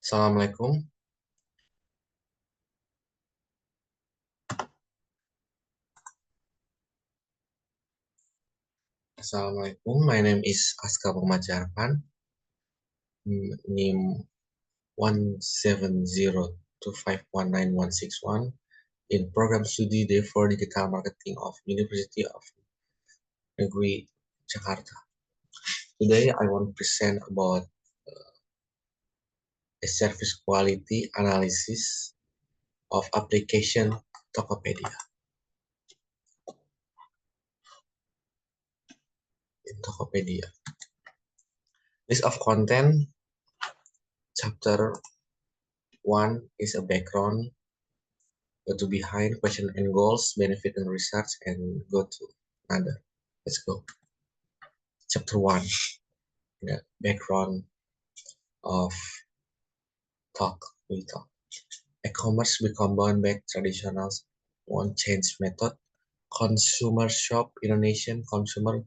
Assalamualaikum. Assalamualaikum. My name is Aska Pemajarpan. NIM 17025191161 in program studi D4 Digital Marketing of University of Negeri Jakarta. Today I want to present about a service quality analysis of application Tokopedia. In Tokopedia. List of content. Chapter 1 is a background. Go to behind, question and goals, benefit and research, and go to another. Let's go. Chapter 1, the background of we talk. E-commerce become bound back traditional one change method. Consumer shop Indonesian consumer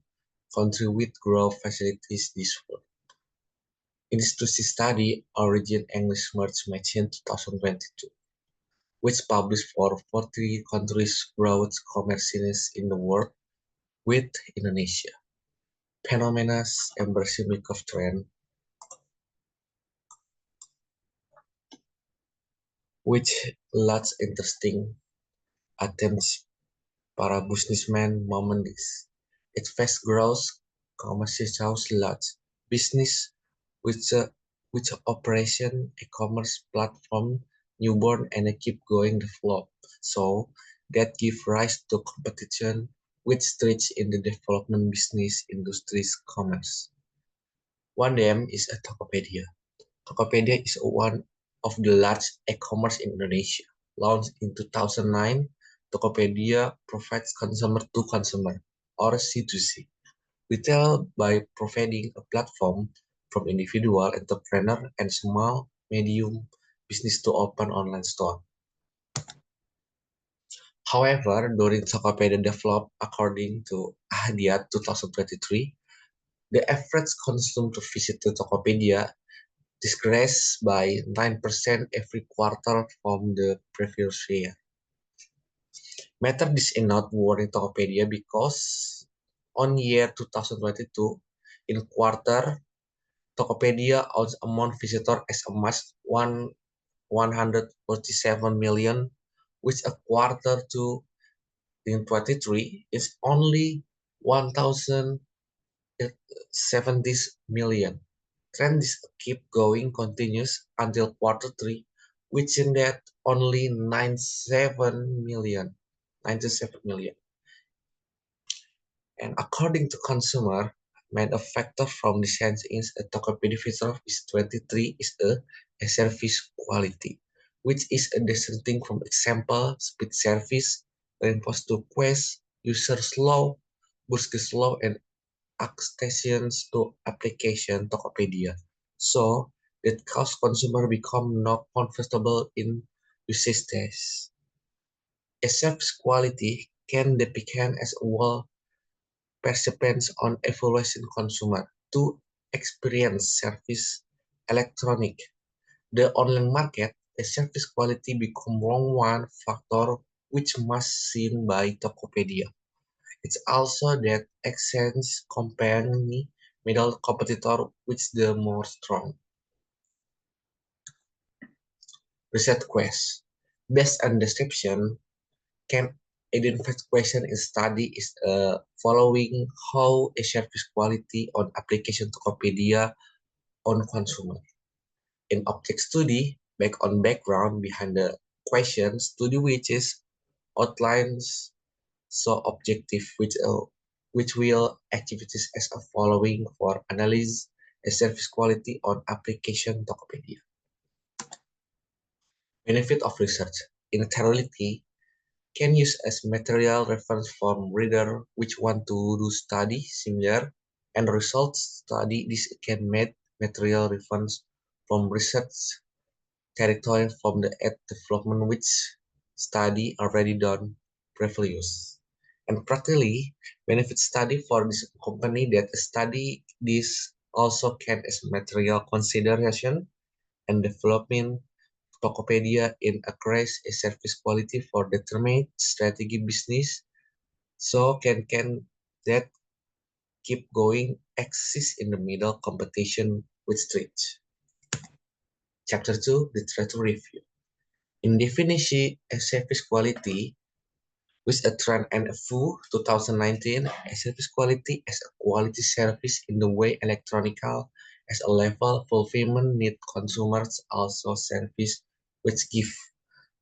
country with growth facilities this world. Institute study Origin English Merge Machine 2022, which published for 40 countries growth commerces in the world with Indonesia. Phenomena embracing of trend, which lots interesting attempts para businessmen moment this. It fast growth commercial large business which operation e-commerce platform newborn and keep going develop. So that give rise to competition which stretch in the development business industries commerce. One of them is a Tokopedia. Tokopedia is one of the largest e-commerce in Indonesia. Launched in 2009, Tokopedia provides consumer-to-consumer or C2C retail by providing a platform from individual entrepreneur and small medium business to open online store. However, during Tokopedia developed according to Ahdiat 2023, the average consumer visit to Tokopedia decreased by 9% every quarter from the previous year. Matter this is not worrying Tokopedia because on year 2022, in quarter, Tokopedia owns amount visitor as much 147 million, which a quarter to in 23 is only 1,070 million. Trend is keep going continues until quarter 3, which in that only 97 million. And according to consumer, main factor from the sense is a Tokopedia feature is 23 is a service quality, which is a distinct from example speed service, reinforce to quest, user slow, boost slow, and accessions to application Tokopedia. So that cause consumer become not comfortable in usage test. A service quality can depend as well perceptions on evaluation consumer to experience service electronic. The online market, a service quality become wrong one factor which must seen by Tokopedia. It's also that exchange company middle competitor which the more strong. Reset quest. Based on description, can identify question in study is following how a service quality on application Tokopedia on consumer. In object study, back on background behind the question, study which is outlines so objective which will activities as a following for analyze a service quality on application Tokopedia. Benefit of research. In reality, can use as material reference for reader which want to do study similar and results study. This can make material reference from research territory from the app development which study already done previous. And practically benefit study for this company that study this also can as material consideration and development Tokopedia in accuracy a service quality for determined strategy business so can that keep going exist in the middle competition with streets. Chapter 2 Literature Review. In definition a service quality with a trend and a full 2019 a service quality as a quality service in the way electronical as a level fulfillment need consumers also service which give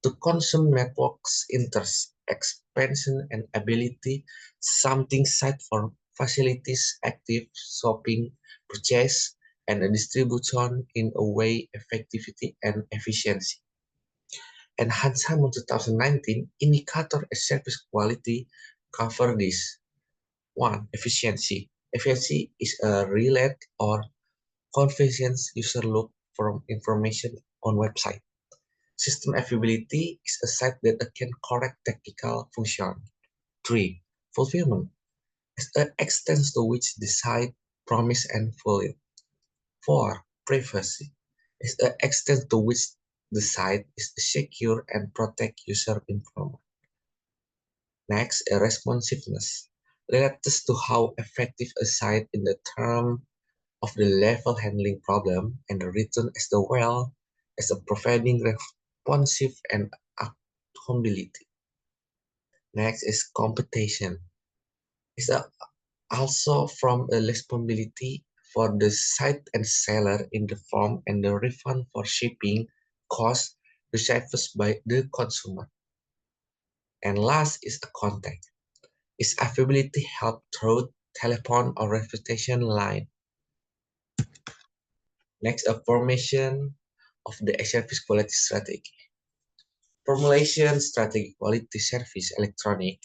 to consume networks interest, expansion, and ability, something site for facilities, active shopping, purchase, and a distribution in a way effectivity and efficiency. Enhancement 2019 indicator of service quality cover this. One, efficiency. Efficiency is a relate or convenience user look from information on website. System availability is a site that can correct technical function. 3. Fulfillment is the extent to which the site promise and fulfill. 4. Privacy is the extent to which the site is secure and protect user information. Next, responsiveness relates to how effective a site in the term of the level handling problem and the return as the well as a providing responsive and accountability. Next is competition. It's also from a responsibility for the site and seller in the form and the refund for shipping costs received by the consumer. And last is the contact. Its availability help through telephone or reputation line. Next, a formation of the service quality strategy. Formulation strategy quality service electronic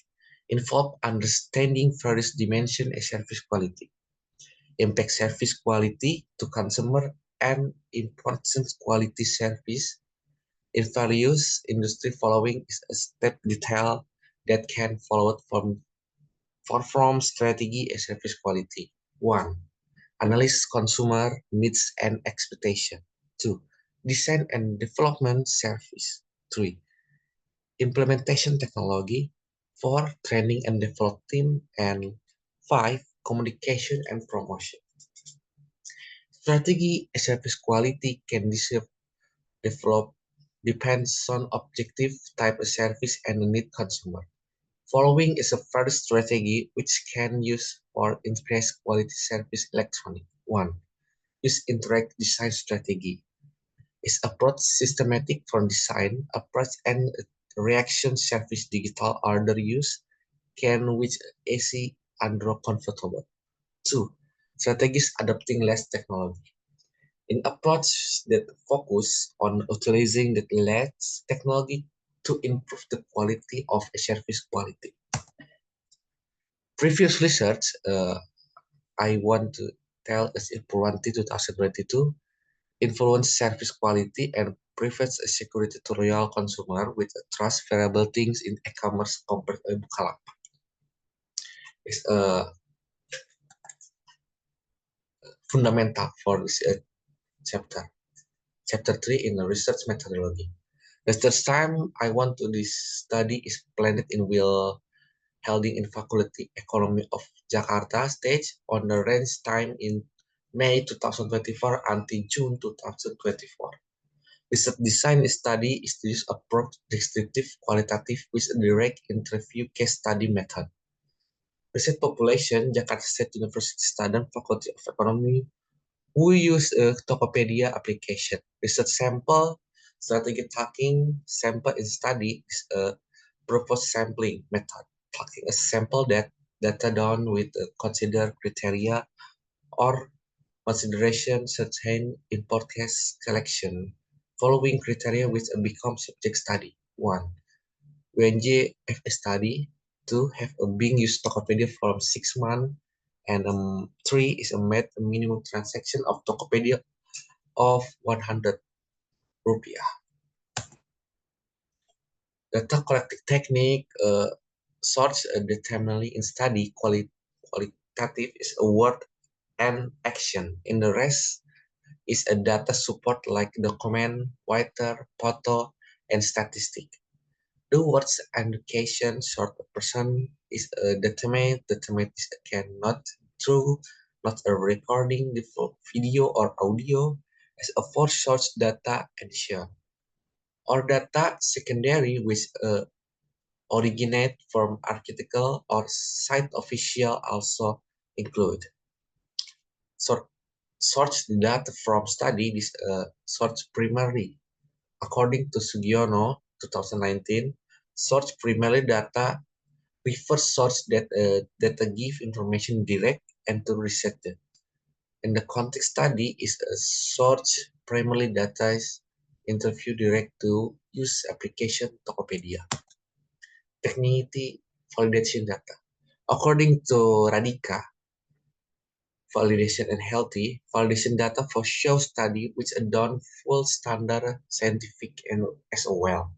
involve understanding various dimensions of service quality, impact service quality to consumer and importance quality service in various industry following is a step detail that can follow from strategy and service quality. 1. Analyze consumer needs and expectation. 2. Design and development service. 3. Implementation technology. 4. Training and development. And 5. Communication and promotion. Strategy and service quality can develop depends on objective, type of service, and the need consumer. Following is a first strategy which can use for increase quality service electronic. 1. Use interact design strategy. Is approach systematic from design, approach and reaction service digital order use can which AC under comfortable. 2. Strategies adopting less technology. In approach that focus on utilizing the less technology to improve the quality of a service quality. Previous research, I want to tell us in Purwanti 2022, influence service quality and provides a security to real consumer with a trust variable things in e-commerce compared to Bukalapak. It's fundamental for this chapter. Chapter 3 in the research methodology. The third time I want to this study is planned in will holding in Faculty Economy of Jakarta stage on the range time in May 2024 until June 2024. Research design study is to use approach descriptive qualitative with a direct interview case study method. Research population Jakarta State University student Faculty of Economy who use a Tokopedia application. Research sample strategy tracking sample in study is a proposed sampling method. Tracking a sample that data down with consider criteria or consideration certain in podcast collection. Following criteria which become subject study. 1. WNJF study. 2. Have a being used Tokopedia for 6 months. And 3 is a made a minimum transaction of Tokopedia of 100 rupiah. Data collecting technique sorts determinately in study qualitative is a word and action. In the rest, is a data support like document, writer, photo, and statistic. The words education short person is a determinate. Determinate is again not true, not a recording the video or audio as a for source data addition. Or data secondary which originate from article or site official also include. So source data from study is source primary. According to Sugiono 2019, source primary data refers source that data give information direct and to researcher. In the context study is a source primarily data is interview direct to use application Tokopedia. Technicity validation data. According to Radika, validation and healthy validation data for show study which are done full standard scientific and as well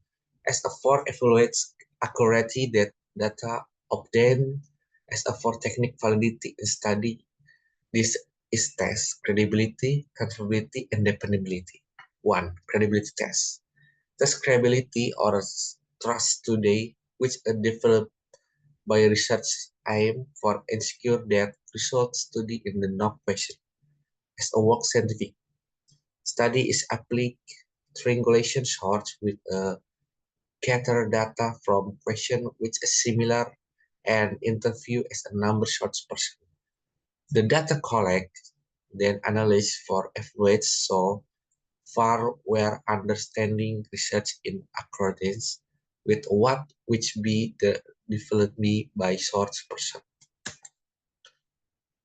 as a for evaluates accuracy that data obtained as a for technique validity in study. This is test credibility, confiability, and dependability. One, credibility test. Test credibility or trust today, which are developed by research aim for ensure that results studied in the no question as a work scientific study is applied triangulation source with a gather data from question which is similar and interview as a number source person. The data collect then analyzed for evaluates so far where understanding research in accordance with what which be the developed by source person.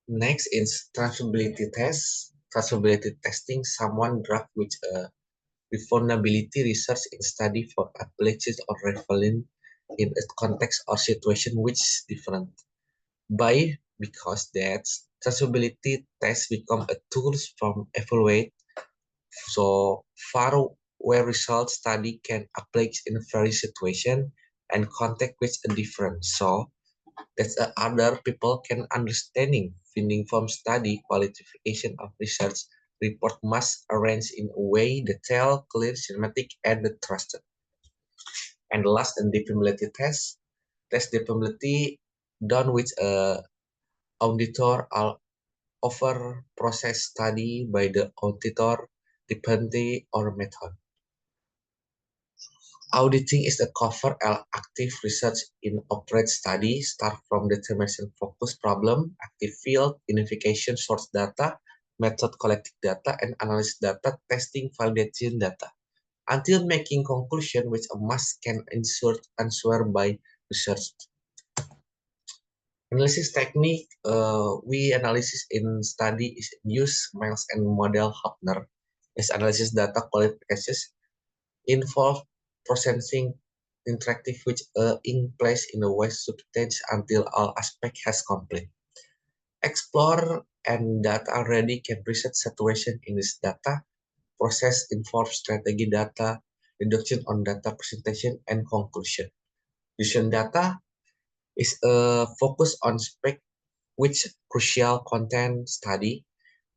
Next is transferability test. Transferability testing someone drug with a vulnerability research in study for applications or relevant in a context or situation which is different. By because that transferability tests become a tools from evaluate so far where results study can apply in various situation and context which are different. So that other people can understanding finding from study qualification of research report must arrange in a way detailed, clear, systematic, and trusted. And last, and dependability test. Test dependability done with a auditor over process study by the auditor, dependability or method. Auditing is the cover active research in operate study, start from determination focus problem, active field, identification source data, method collecting data, and analysis data, testing validation data, until making conclusion which a must can insert answer by research. Analysis technique, we analysis in study is use Miles and model Hopner as analysis data qualifications involve processing interactive which in place in a way substance until all aspect has complete. Explore and data ready can preset situation in this data. Process involves strategy data, reduction on data presentation, and conclusion. Vision data is a focus on spec which crucial content study.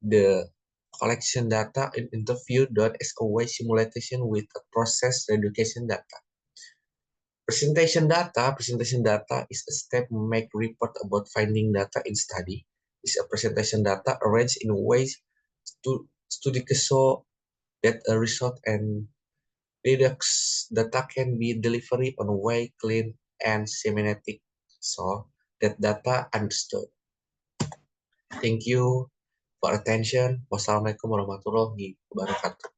The collection data in interview dot is a way simulation with a process education data. Presentation data is a step make report about finding data in study. Is a presentation data arranged in ways to study so that a result and deducts data can be delivered on a way clean and semantic so that data understood. Thank you for attention. Wassalamualaikum warahmatullahi wabarakatuh.